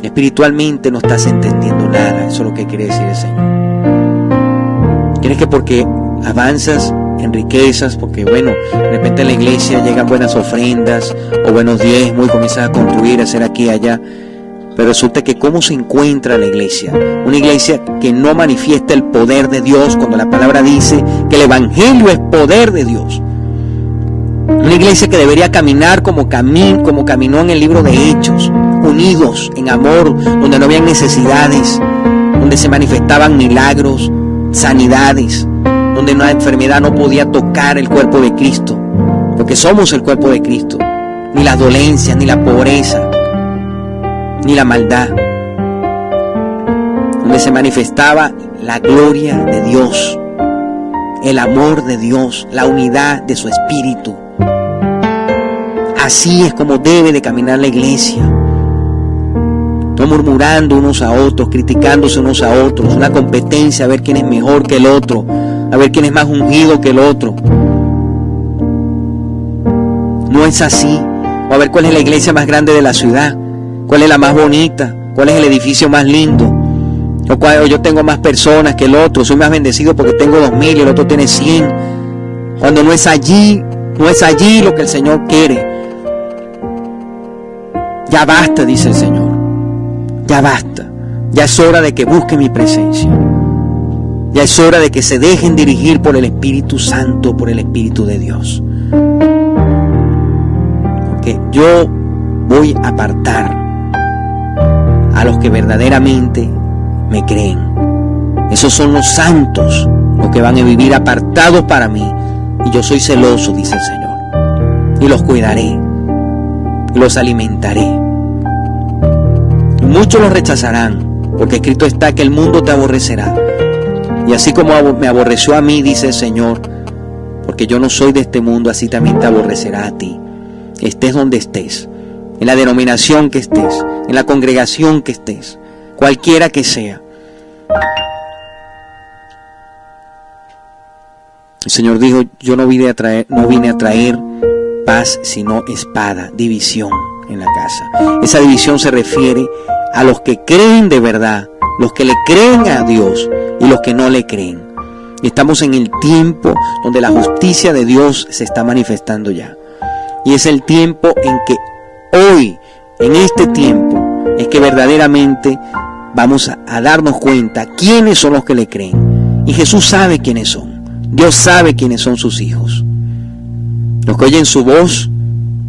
Espiritualmente no estás entendiendo nada. Eso es lo que quiere decir el Señor. ¿Crees que porque avanzas en riquezas, porque de repente en la iglesia llegan buenas ofrendas o buenos diezmos y comienzas a construir, a hacer aquí y allá? Pero resulta que ¿cómo se encuentra la iglesia? Una iglesia que no manifiesta el poder de Dios, cuando la palabra dice que el evangelio es poder de Dios. Una iglesia que debería caminar como caminó en el libro de Hechos, unidos en amor, donde no había necesidades, donde se manifestaban milagros, sanidades, donde una enfermedad no podía tocar el cuerpo de Cristo, porque somos el cuerpo de Cristo. Ni las dolencias, ni la pobreza, ni la maldad, donde se manifestaba la gloria de Dios, el amor de Dios, la unidad de su Espíritu. Así es como debe de caminar la iglesia, no murmurando unos a otros, criticándose unos a otros, una competencia a ver quién es mejor que el otro, a ver quién es más ungido que el otro. No es así. O a ver cuál es la iglesia más grande de la ciudad, cuál es la más bonita, cuál es el edificio más lindo, o yo tengo más personas que el otro, soy más bendecido porque tengo 2,000 y el otro tiene 100. Cuando no es allí lo que el Señor quiere. Ya basta, dice el Señor. Ya basta. Ya es hora de que busquen mi presencia. Ya es hora de que se dejen dirigir por el Espíritu Santo, por el Espíritu de Dios. Porque yo voy a apartar a los que verdaderamente me creen. Esos son los santos, los que van a vivir apartados para mí. Y yo soy celoso, dice el Señor. Y los cuidaré. Y los alimentaré. Y muchos los rechazarán, porque escrito está que el mundo te aborrecerá. Y así como me aborreció a mí, dice el Señor, porque yo no soy de este mundo, así también te aborrecerá a ti. Estés donde estés, en la denominación que estés, en la congregación que estés, cualquiera que sea. El Señor dijo: yo no vine a traer paz, sino espada, división en la casa. Esa división se refiere a los que creen de verdad, los que le creen a Dios y los que no le creen. Y estamos en el tiempo donde la justicia de Dios se está manifestando ya. Y es el tiempo en que hoy, en este tiempo, es que verdaderamente vamos a darnos cuenta quiénes son los que le creen. Y Jesús sabe quiénes son. Dios sabe quiénes son sus hijos. Los que oyen su voz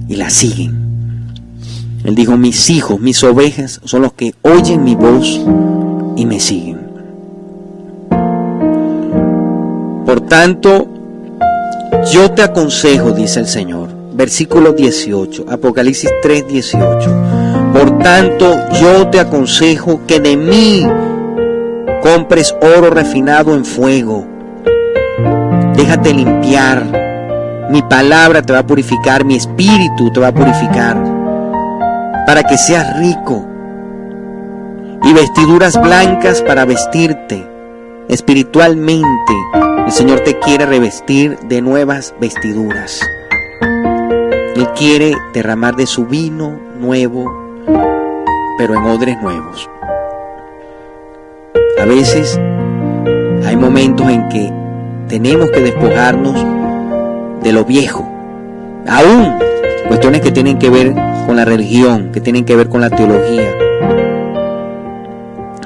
y la siguen. Él dijo: mis hijos, mis ovejas son los que oyen mi voz y me siguen. Por tanto, yo te aconsejo, dice el Señor, versículo 18, Apocalipsis 3:18. Por tanto, yo te aconsejo que de mí compres oro refinado en fuego. Déjate limpiar. Mi palabra te va a purificar, mi espíritu te va a purificar, para que seas rico. Y vestiduras blancas para vestirte. Espiritualmente, el Señor te quiere revestir de nuevas vestiduras. Él quiere derramar de su vino nuevo, pero en odres nuevos. A veces hay momentos en que tenemos que despojarnos de lo viejo, aún cuestiones que tienen que ver con la religión, que tienen que ver con la teología,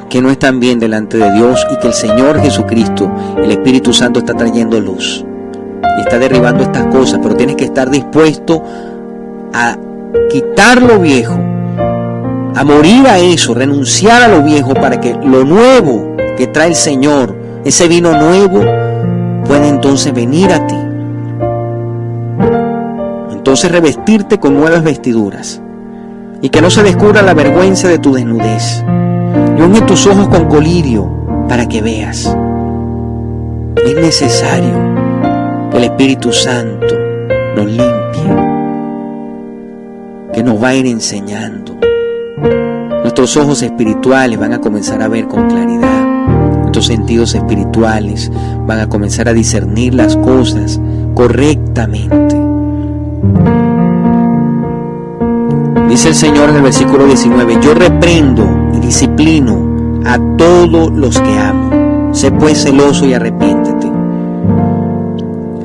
que no están bien delante de Dios, y que el Señor Jesucristo, el Espíritu Santo, está trayendo luz y está derribando estas cosas. Pero tienes que estar dispuesto a quitar lo viejo, a morir a eso, renunciar a lo viejo, para que lo nuevo que trae el Señor, ese vino nuevo, pueda entonces venir a ti. Entonces revestirte con nuevas vestiduras. y que no se descubra la vergüenza de tu desnudez. Y unge tus ojos con colirio para que veas. Es necesario que el Espíritu Santo nos limpie, que nos va a ir enseñando. Nuestros ojos espirituales van a comenzar a ver con claridad. Nuestros sentidos espirituales van a comenzar a discernir las cosas correctamente. Dice el Señor en el versículo 19: yo reprendo y disciplino a todos los que amo. Sé pues celoso y arrepiéntete.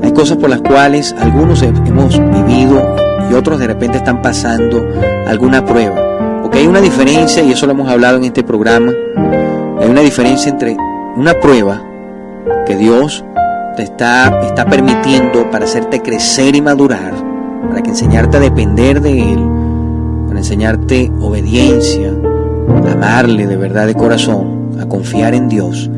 Hay cosas por las cuales algunos hemos vivido y otros de repente están pasando alguna prueba. Porque hay una diferencia, y eso lo hemos hablado en este programa, hay una diferencia entre una prueba que Dios te está permitiendo para hacerte crecer y madurar, para que enseñarte a depender de Él, para enseñarte obediencia, a amarle de verdad de corazón, a confiar en Dios.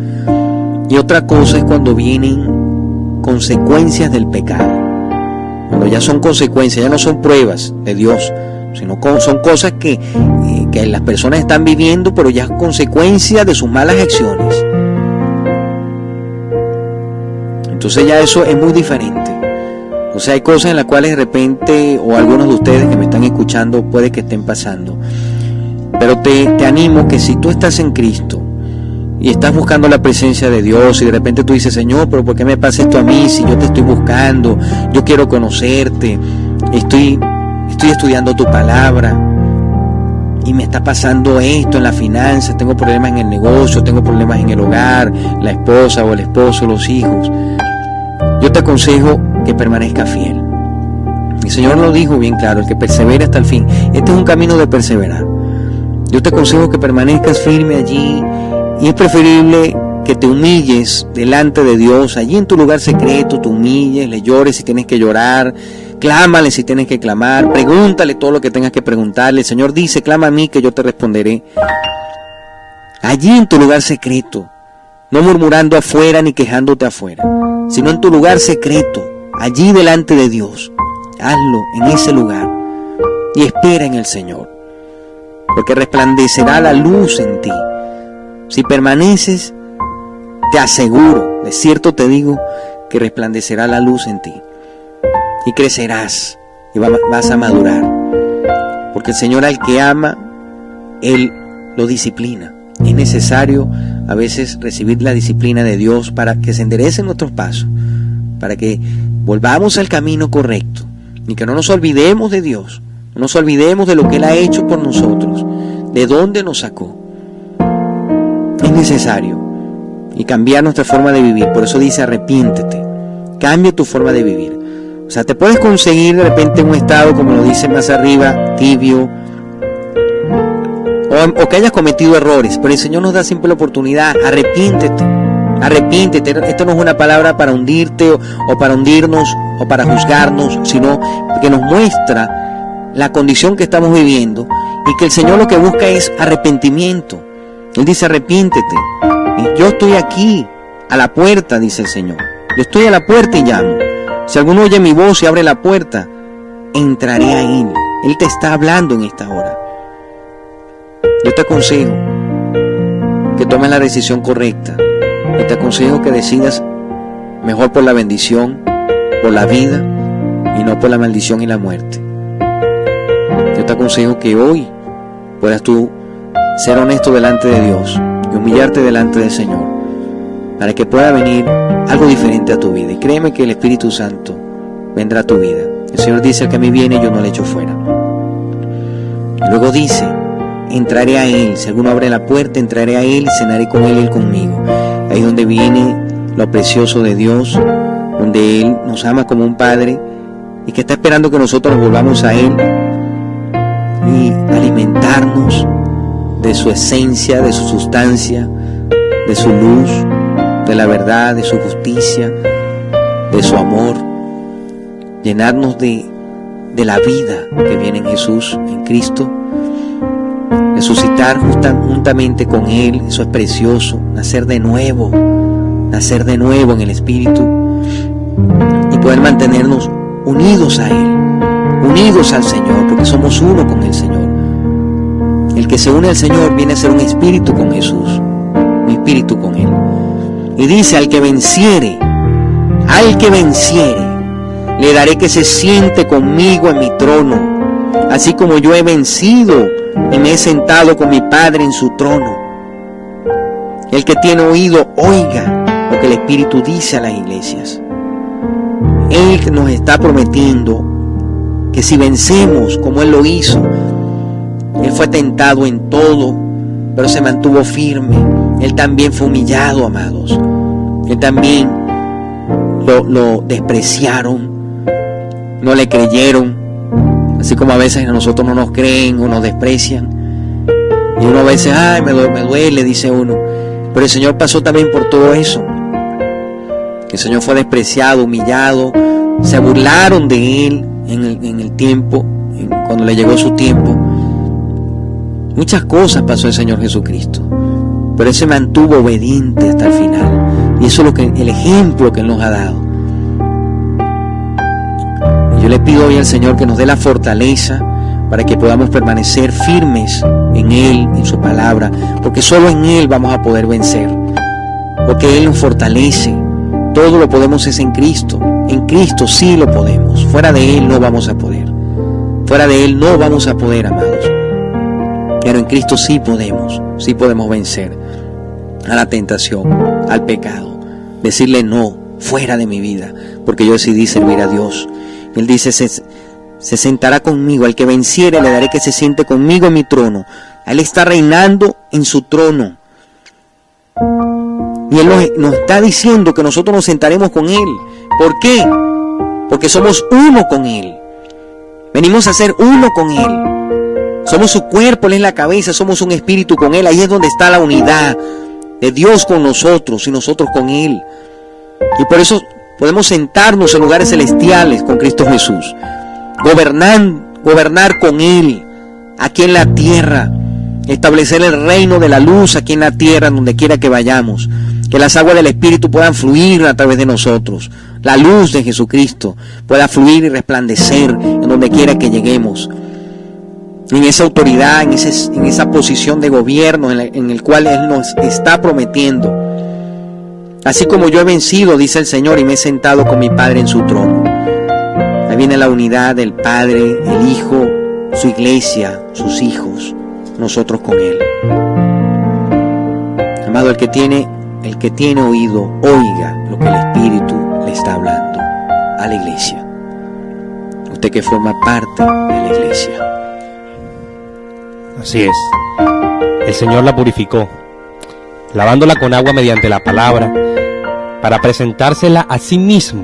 Y otra cosa es cuando vienen consecuencias del pecado, cuando ya son consecuencias, ya no son pruebas de Dios, sino son cosas que las personas están viviendo, pero ya es consecuencia de sus malas acciones. Entonces ya eso es muy diferente. O sea, hay cosas en las cuales de repente, o algunos de ustedes que me están escuchando, puede que estén pasando. Pero te animo que si tú estás en Cristo y estás buscando la presencia de Dios, y de repente tú dices: Señor, pero ¿por qué me pasa esto a mí si yo te estoy buscando? Yo quiero conocerte, estoy estudiando tu palabra y me está pasando esto en las finanzas, tengo problemas en el negocio, tengo problemas en el hogar, la esposa o el esposo, los hijos. Yo te aconsejo que permanezca fiel. El Señor lo dijo bien claro: el que persevera hasta el fin. Este es un camino de perseverar. Yo te aconsejo que permanezcas firme allí, y es preferible que te humilles delante de Dios, allí en tu lugar secreto, te humilles, le llores si tienes que llorar, clámale si tienes que clamar, pregúntale todo lo que tengas que preguntarle. El Señor dice: clama a mí que yo te responderé. Allí en tu lugar secreto, no murmurando afuera ni quejándote afuera, sino en tu lugar secreto, allí delante de Dios. Hazlo en ese lugar y espera en el Señor, porque resplandecerá la luz en ti. Si permaneces, te aseguro, de cierto te digo, que resplandecerá la luz en ti y crecerás y vas a madurar, porque el Señor al que ama, Él lo disciplina. Es necesario a veces recibir la disciplina de Dios para que se enderecen nuestros pasos, para que volvamos al camino correcto y que no nos olvidemos de Dios, no nos olvidemos de lo que Él ha hecho por nosotros, de dónde nos sacó. Es necesario y cambiar nuestra forma de vivir. Por eso dice: arrepiéntete, cambia tu forma de vivir. O sea, te puedes conseguir de repente un estado, como lo dice más arriba, tibio, o que hayas cometido errores, pero el Señor nos da siempre la oportunidad. Arrepiéntete. Esto no es una palabra para hundirte o para hundirnos o para juzgarnos, sino que nos muestra la condición que estamos viviendo, y que el Señor lo que busca es arrepentimiento. Él dice: arrepiéntete. Yo estoy aquí a la puerta, dice el Señor. Yo estoy a la puerta y llamo. Si alguno oye mi voz y abre la puerta, entraré a Él. Él te está hablando en esta hora. Yo te aconsejo que tomes la decisión correcta. Yo te aconsejo que decidas mejor por la bendición, por la vida, y no por la maldición y la muerte. Yo te aconsejo que hoy puedas tú ser honesto delante de Dios y humillarte delante del Señor, para que pueda venir algo diferente a tu vida. Y créeme que el Espíritu Santo vendrá a tu vida. El Señor dice: el que a mí viene, yo no le echo fuera. Y luego dice: entraré a Él. Si alguno abre la puerta, entraré a Él y cenaré con Él y Él conmigo. Ahí es donde viene lo precioso de Dios, donde Él nos ama como un Padre y que está esperando que nosotros nos volvamos a Él y alimentarnos de su esencia, de su sustancia, de su luz, de la verdad, de su justicia, de su amor, llenarnos de la vida que viene en Jesús, en Cristo, resucitar juntamente con Él. Eso es precioso, nacer de nuevo en el Espíritu, y poder mantenernos unidos a Él, unidos al Señor, porque somos uno con el Señor. El que se une al Señor viene a ser un espíritu con Jesús, un espíritu con Él. Y dice, al que venciere, le daré que se siente conmigo en mi trono, así como yo he vencido y me he sentado con mi Padre en su trono. El que tiene oído, oiga lo que el Espíritu dice a las iglesias. Él nos está prometiendo que si vencemos como Él lo hizo, Él fue tentado en todo, pero se mantuvo firme. Él también fue humillado, amados. Él también lo despreciaron, no le creyeron, así como a veces a nosotros no nos creen o nos desprecian. Y uno a veces, ay, me duele, dice uno. Pero el Señor pasó también por todo eso. El Señor fue despreciado, humillado, se burlaron de Él en el tiempo, cuando le llegó su tiempo. Muchas cosas pasó el Señor Jesucristo, pero Él se mantuvo obediente hasta el final. Y eso es el ejemplo que Él nos ha dado. Y yo le pido hoy al Señor que nos dé la fortaleza para que podamos permanecer firmes en Él, en su palabra, porque solo en Él vamos a poder vencer, porque Él nos fortalece. Todo lo podemos es en Cristo. En Cristo sí lo podemos. Fuera de Él no vamos a poder. Fuera de Él no vamos a poder, amados. Pero en Cristo sí podemos vencer a la tentación, al pecado. Decirle no, fuera de mi vida, porque yo decidí servir a Dios. Él dice, se sentará conmigo, al que venciere le daré que se siente conmigo en mi trono. Él está reinando en su trono. Y Él nos está diciendo que nosotros nos sentaremos con Él. ¿Por qué? Porque somos uno con Él. Venimos a ser uno con Él. Somos su cuerpo, Él es la cabeza, somos un espíritu con Él. Ahí es donde está la unidad de Dios con nosotros y nosotros con Él. Y por eso podemos sentarnos en lugares celestiales con Cristo Jesús. Gobernar con Él aquí en la tierra. Establecer el reino de la luz aquí en la tierra, donde quiera que vayamos. Que las aguas del Espíritu puedan fluir a través de nosotros. La luz de Jesucristo pueda fluir y resplandecer en donde quiera que lleguemos. En esa autoridad, en esa posición de gobierno en el cual Él nos está prometiendo. Así como yo he vencido, dice el Señor, y me he sentado con mi Padre en su trono. Ahí viene la unidad del Padre, el Hijo, su iglesia, sus hijos, nosotros con Él. Amado, el que tiene oído, oiga lo que el Espíritu le está hablando a la iglesia. Usted que forma parte de la iglesia. Así es. El Señor la purificó, lavándola con agua mediante la palabra, para presentársela a sí mismo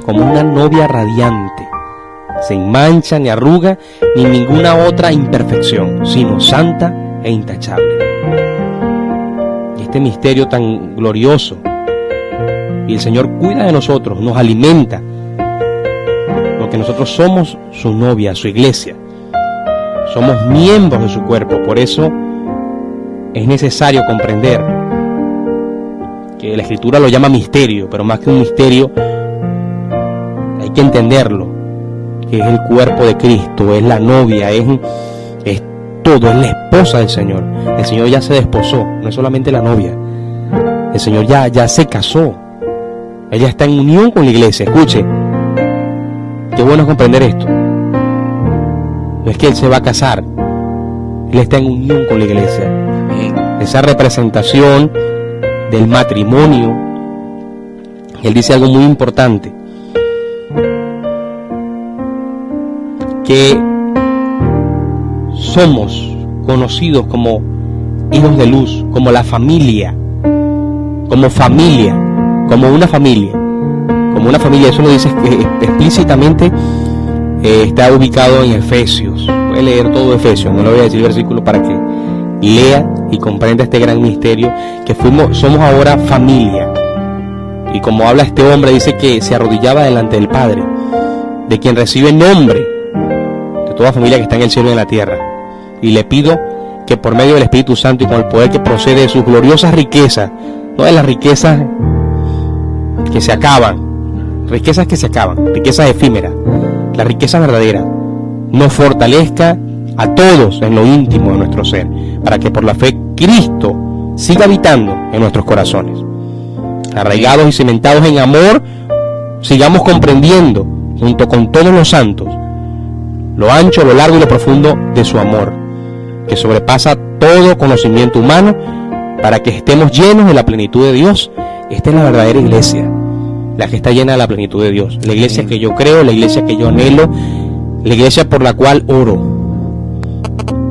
como una novia radiante, sin mancha ni arruga ni ninguna otra imperfección, sino santa e intachable. Y este misterio tan glorioso, y el Señor cuida de nosotros, nos alimenta, porque nosotros somos su novia, su iglesia, somos miembros de su cuerpo. Por eso es necesario comprender que la Escritura lo llama misterio, pero más que un misterio hay que entenderlo, que es el cuerpo de Cristo, es la novia, es todo, es la esposa del Señor. El Señor ya se desposó, no es solamente la novia, el Señor ya se casó, ella está en unión con la iglesia. Escuche, qué bueno es comprender esto. No es que Él se va a casar, Él está en unión con la iglesia. Esa representación del matrimonio. Él dice algo muy importante, que somos conocidos como hijos de luz, como la familia, como una familia. Eso lo dice explícitamente, está ubicado en Efesios. Puede leer todo Efesios, no le voy a decir el versículo para que lea y comprenda este gran misterio, que somos ahora familia. Y como habla este hombre, dice que se arrodillaba delante del Padre, de quien recibe nombre de toda familia que está en el cielo y en la tierra. Y le pido que por medio del Espíritu Santo y con el poder que procede de sus gloriosas riquezas, no de las riquezas que se acaban, riquezas efímeras, la riqueza verdadera, nos fortalezca a todos en lo íntimo de nuestro ser, para que por la fe Cristo siga habitando en nuestros corazones. Arraigados y cimentados en amor, sigamos comprendiendo, junto con todos los santos, lo ancho, lo largo y lo profundo de su amor, que sobrepasa todo conocimiento humano, para que estemos llenos de la plenitud de Dios. Esta es la verdadera iglesia, la que está llena de la plenitud de Dios, la iglesia que yo creo, la iglesia que yo anhelo, la iglesia por la cual oro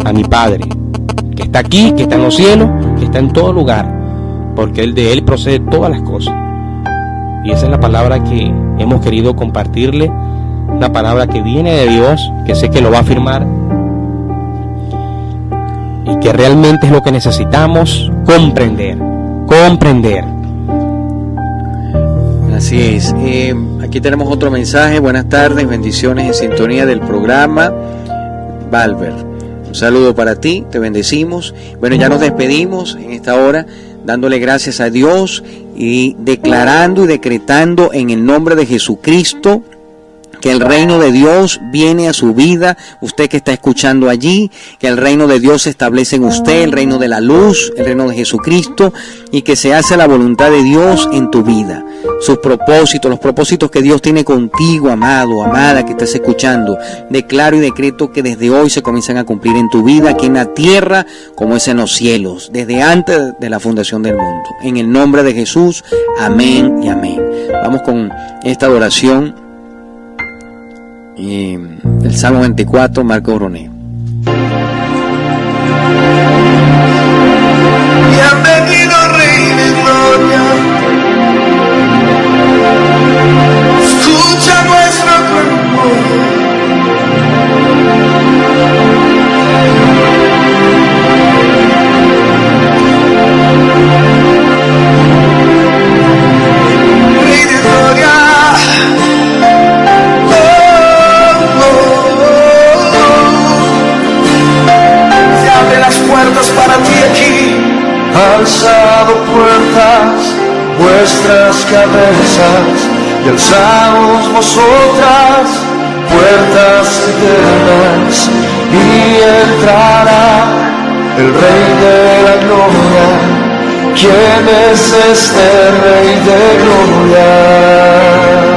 a mi Padre, que está aquí, que está en los cielos, que está en todo lugar, porque de Él procede todas las cosas. Y esa es la palabra que hemos querido compartirle, una palabra que viene de Dios, que sé que lo va a afirmar, y que realmente es lo que necesitamos comprender. Así es. Aquí tenemos otro mensaje. Buenas tardes, bendiciones en sintonía del programa. Valver, un saludo para ti, te bendecimos. Bueno, ya nos despedimos en esta hora, dándole gracias a Dios y declarando y decretando en el nombre de Jesucristo que el reino de Dios viene a su vida, usted que está escuchando allí, que el reino de Dios se establece en usted, el reino de la luz, el reino de Jesucristo, y que se hace la voluntad de Dios en tu vida. Sus propósitos, los propósitos que Dios tiene contigo, amado, amada, que estás escuchando, declaro y decreto que desde hoy se comienzan a cumplir en tu vida, aquí en la tierra como es en los cielos, desde antes de la fundación del mundo. En el nombre de Jesús, amén y amén. Vamos con esta adoración. El Salmo 24, Marco Brunet. Bienvenido, Rey de Gloria. Escucha nuestro clamor. Rey de Gloria. Puertas para ti aquí, alzado puertas, vuestras cabezas, y alzaos vosotras, puertas eternas, y entrará el Rey de la Gloria. ¿Quién es este Rey de Gloria?